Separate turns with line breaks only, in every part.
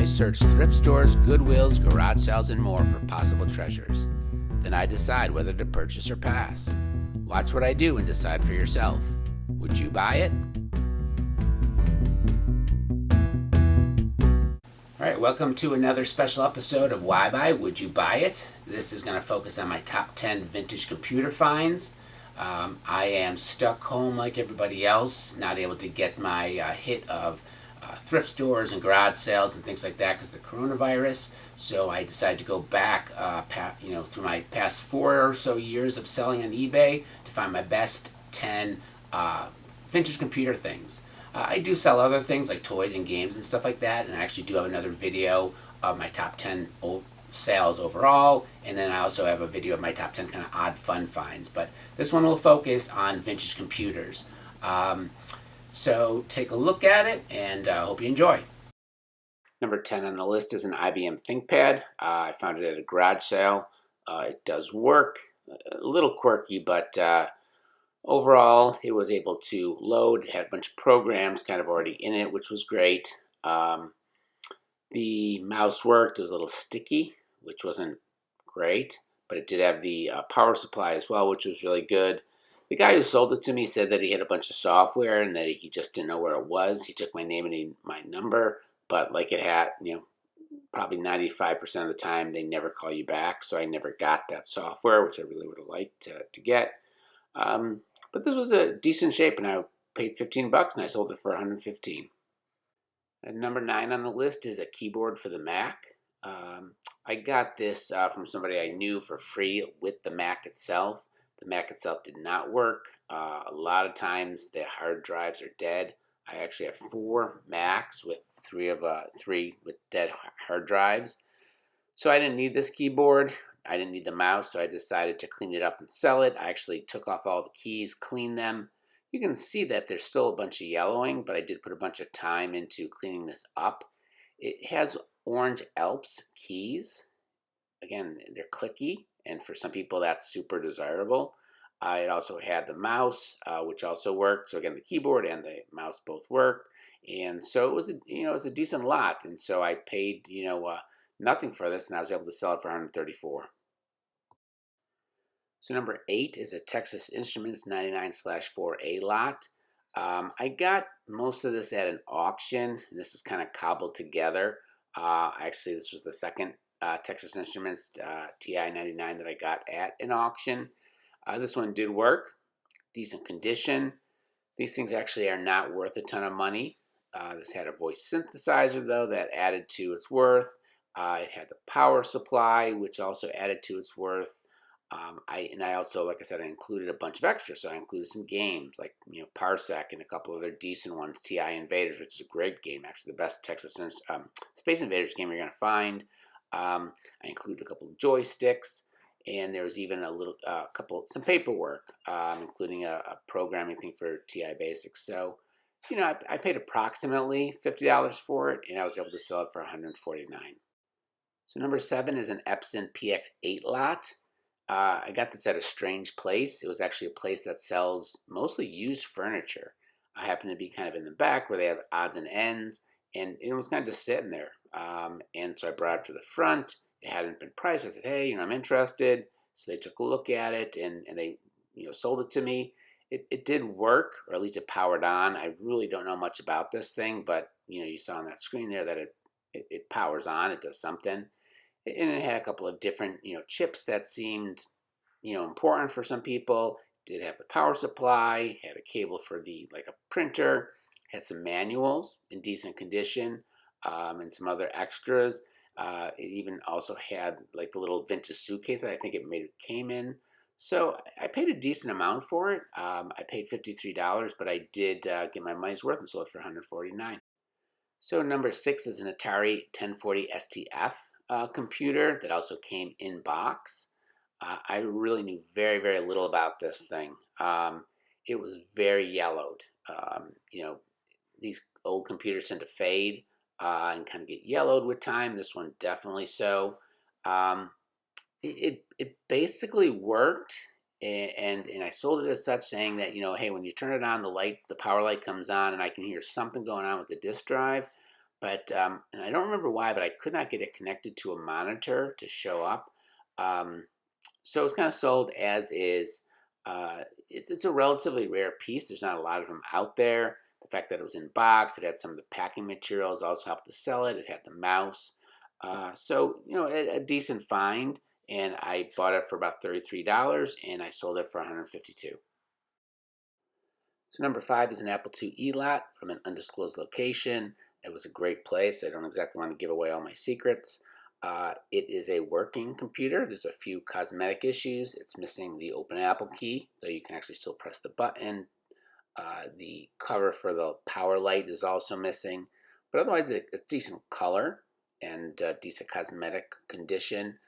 search thrift stores, Goodwills, garage sales, and more for possible treasures. Then I decide whether to purchase or pass. Watch what I do and decide for yourself. Would you buy it? Alright, welcome to another special episode of WyBi, Would You Buy It? This is going to focus on my top 10 vintage computer finds. I am stuck home like everybody else, not able to get my hit of thrift stores and garage sales and things like that because of the coronavirus. So I decided to go back through my past 4 or so years of selling on eBay to find my best 10 vintage computer things. I do sell other things like toys and games and stuff like that, and I actually do have another video of my top 10 sales overall, and then I also have a video of my top 10 kind of odd fun finds, but this one will focus on vintage computers. So take a look at it, and I hope you enjoy. Number 10 on the list is an IBM ThinkPad. I found it at a garage sale. It does work, a little quirky, but overall it was able to load. It had a bunch of programs kind of already in it, which was great. The mouse worked. It was a little sticky, which wasn't great, but it did have the power supply as well, which was really good. The guy who sold it to me said that he had a bunch of software and that he just didn't know where it was. He took my name and my number, but like it had, probably 95% of the time they never call you back, so I never got that software, which I really would have liked to get. But this was a decent shape, and I paid $15 and I sold it for $115. And number 9 on the list is a keyboard for the Mac. I got this from somebody I knew for free with the Mac itself. The Mac itself did not work. A lot of times the hard drives are dead. I actually have 4 Macs with 3 with dead hard drives. So I didn't need this keyboard. I didn't need the mouse, so I decided to clean it up and sell it. I actually took off all the keys, cleaned them. You can see that there's still a bunch of yellowing, but I did put a bunch of time into cleaning this up. It has orange Alps keys. Again, they're clicky, and for some people that's super desirable. It also had the mouse, which also worked. So again, the keyboard and the mouse both worked, and so it was a decent lot. And so I paid nothing for this, and I was able to sell it for $134. So number 8 is a Texas Instruments 99/4A lot. I got most of this at an auction, and this is kind of cobbled together. Actually, this was the second Texas Instruments TI-99 that I got at an auction. This one did work, decent condition. These things actually are not worth a ton of money. This had a voice synthesizer, though, that added to its worth. It had the power supply, which also added to its worth. I also, like I said, I included a bunch of extras. So I included some games like Parsec and a couple other decent ones, TI Invaders, which is a great game, actually the best Texas Space Invaders game you're going to find. I included a couple of joysticks, and there was even some paperwork, including a programming thing for TI Basics. So, I paid approximately $50 for it, and I was able to sell it for $149. So number 7 is an Epson PX8 lot. I got this at a strange place. It was actually a place that sells mostly used furniture. I happened to be kind of in the back where they have odds and ends, and it was kind of just sitting there. And so I brought it to the front. It hadn't been priced. I said, hey, I'm interested. So they took a look at it, and they sold it to me. It did work, or at least it powered on. I really don't know much about this thing, but you saw on that screen there that it powers on. It does something. And it had a couple of different, chips that seemed, important for some people. It did have the power supply, had a cable for a printer, had some manuals in decent condition, and some other extras. It even also had the little vintage suitcase that I think it came in. So I paid a decent amount for it. I paid $53, but I did get my money's worth and sold it for $149. So number 6 is an Atari 1040 STf. Computer that also came in box. I really knew very, very little about this thing. It was very yellowed. These old computers tend to fade and kind of get yellowed with time. This one definitely so. It basically worked, and I sold it as such, saying that hey, when you turn it on, the power light comes on, and I can hear something going on with the disk drive. but and I don't remember why, but I could not get it connected to a monitor to show up. Um, so it's kind of sold as is. It's a relatively rare piece. There's not a lot of them out there. The fact that it was in box, it had some of the packing materials, also helped to sell it. It had the mouse. So, a decent find. And I bought it for about $33 and I sold it for $152. So number 5 is an Apple IIe lot from an undisclosed location. It was a great place. I don't exactly want to give away all my secrets. It is a working computer. There's a few cosmetic issues. It's missing the Open Apple key, though you can actually still press the button. The cover for the power light is also missing. But otherwise, it's decent color and decent cosmetic condition.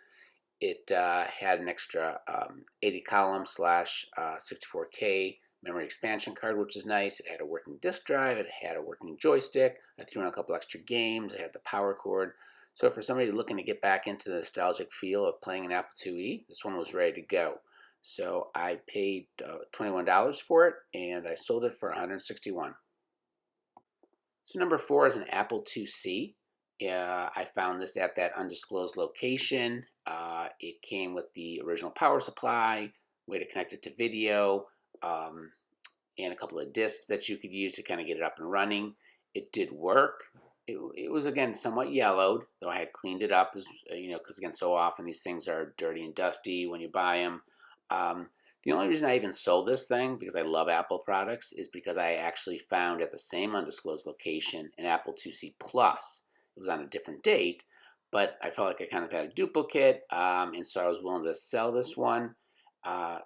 It had an extra 80 column slash 64K memory expansion card, which is nice. It had a working disk drive. It had a working joystick. I threw in a couple extra games. It had the power cord. So for somebody looking to get back into the nostalgic feel of playing an Apple IIe, this one was ready to go. So I paid $21 for it, and I sold it for $161. So number 4 is an Apple IIc. I found this at that undisclosed location. It came with the original power supply, way to connect it to video, and a couple of discs that you could use to kind of get it up and running. It did work. It was, again, somewhat yellowed, though I had cleaned it up, because, again, so often these things are dirty and dusty when you buy them. The only reason I even sold this thing, because I love Apple products, is because I actually found at the same undisclosed location an Apple IIc Plus. It was on a different date, but I felt like I kind of had a duplicate, and so I was willing to sell this one. And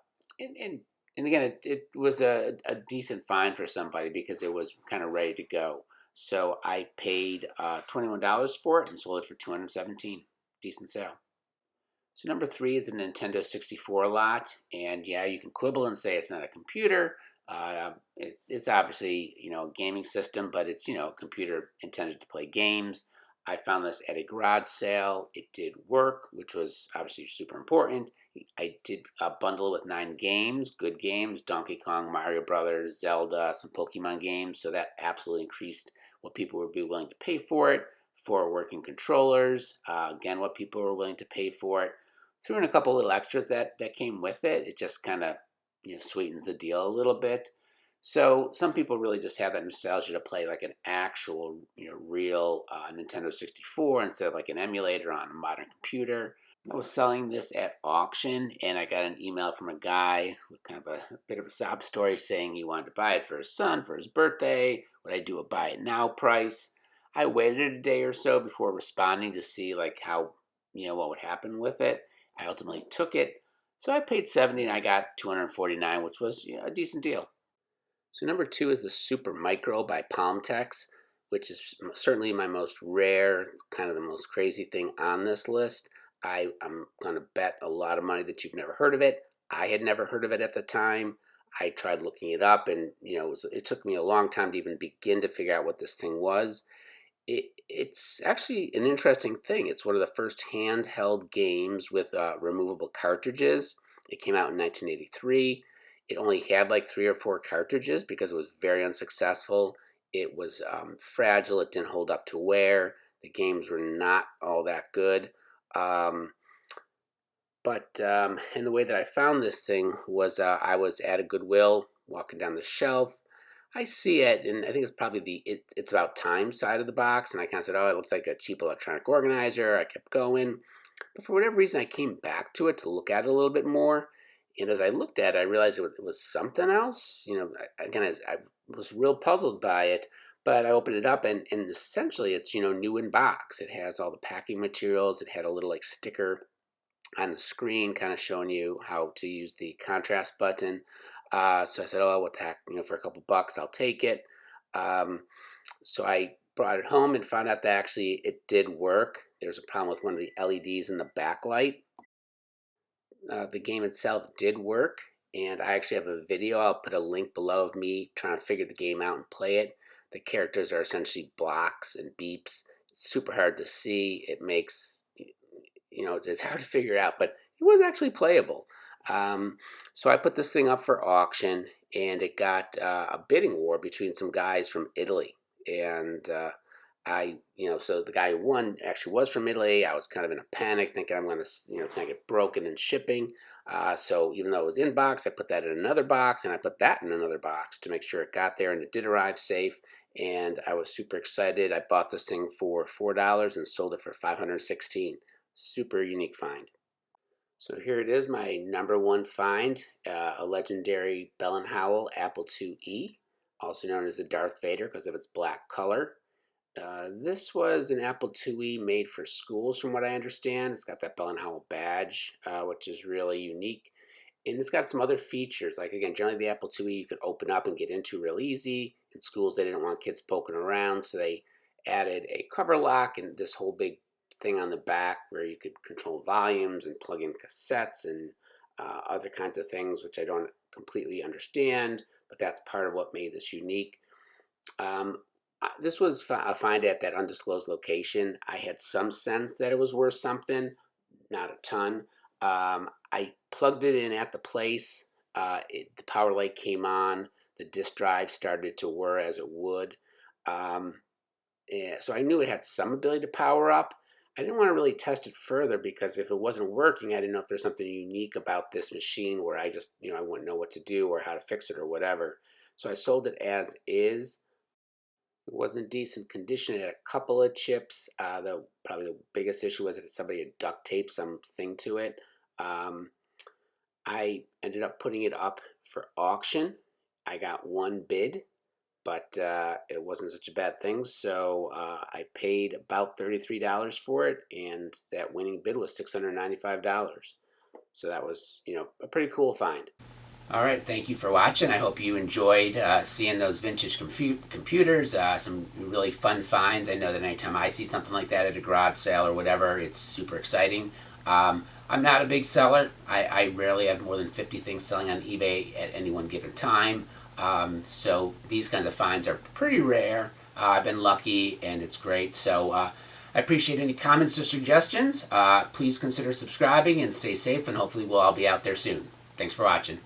again, it was a decent find for somebody because it was kind of ready to go. So I paid $21 for it and sold it for $217. Decent sale. So number 3 is a Nintendo 64 lot, and yeah, you can quibble and say it's not a computer. It's obviously a gaming system, but it's a computer intended to play games. I found this at a garage sale. It did work, which was obviously super important. I did bundle it with 9 games, good games: Donkey Kong, Mario Brothers, Zelda, some Pokemon games. So that absolutely increased what people would be willing to pay for it. 4 working controllers, again, what people were willing to pay for it. Threw in a couple little extras that came with it. It just kind of sweetens the deal a little bit. So some people really just have that nostalgia to play like an actual real Nintendo 64 instead of like an emulator on a modern computer. I was selling this at auction, and I got an email from a guy with kind of a bit of a sob story saying he wanted to buy it for his son for his birthday. Would I do a buy it now price? I waited a day or so before responding to see like how what would happen with it. I ultimately took it, so I paid $70 and I got $249, which was a decent deal. So number 2 is the Super Micro by Palmtex, which is certainly my most rare, kind of the most crazy thing on this list. I'm going to bet a lot of money that you've never heard of it. I had never heard of it at the time. I tried looking it up, and it took me a long time to even begin to figure out what this thing was. It's actually an interesting thing. It's one of the first handheld games with removable cartridges. It came out in 1983. It only had like 3 or 4 cartridges because it was very unsuccessful. It was fragile. It didn't hold up to wear. The games were not all that good. And the way that I found this thing was I was at a Goodwill walking down the shelf. I see it, and I think it's probably it's about time side of the box, and I kind of said, oh, it looks like a cheap electronic organizer. I kept going, but for whatever reason, I came back to it to look at it a little bit more, and as I looked at it, I realized it was something else. I was real puzzled by it, but I opened it up, and essentially it's new in box. It has all the packing materials. It had a little like sticker on the screen kind of showing you how to use the contrast button. So I said, oh, what the heck, for a couple bucks, I'll take it. So I brought it home and found out that actually it did work. There's a problem with one of the LEDs in the backlight. The game itself did work, and I actually have a video. I'll put a link below of me trying to figure the game out and play it. The characters are essentially blocks and beeps. It's super hard to see. It makes, it's hard to figure out, but it was actually playable. So I put this thing up for auction, and it got a bidding war between some guys from Italy. And So the guy who won actually was from Italy. I was kind of in a panic, thinking I'm going to, it's going to get broken in shipping. So even though it was in box, I put that in another box, and I put that in another box to make sure it got there, and it did arrive safe. And I was super excited. I bought this thing for $4 and sold it for $516. Super unique find. So here it is, my number one find, a legendary Bell & Howell Apple IIe, also known as the Darth Vader because of its black color. This was an Apple IIe made for schools, from what I understand. It's got that Bell & Howell badge, which is really unique. And it's got some other features. Like, again, generally the Apple IIe you could open up and get into real easy. In schools, they didn't want kids poking around, so they added a cover lock and this whole big thing on the back where you could control volumes and plug in cassettes and other kinds of things, which I don't completely understand, but that's part of what made this unique. This was a find at that undisclosed location. I had some sense that it was worth something, not a ton. I plugged it in at the place. The power light came on. The disk drive started to whir as it would. So I knew it had some ability to power up. I didn't want to really test it further because if it wasn't working, I didn't know if there's something unique about this machine where I just, I wouldn't know what to do or how to fix it or whatever. So I sold it as is. It was in decent condition. It had a couple of chips. Probably the biggest issue was that somebody had duct taped something to it. I ended up putting it up for auction. I got one bid, but it wasn't such a bad thing. So I paid about $33 for it, and that winning bid was $695. So that was, a pretty cool find. All right, thank you for watching. I hope you enjoyed seeing those vintage computers, some really fun finds. I know that anytime I see something like that at a garage sale or whatever, it's super exciting. I'm not a big seller. I rarely have more than 50 things selling on eBay at any one given time. So these kinds of finds are pretty rare. I've been lucky, and it's great. So I appreciate any comments or suggestions. Please consider subscribing and stay safe, and hopefully we'll all be out there soon. Thanks for watching.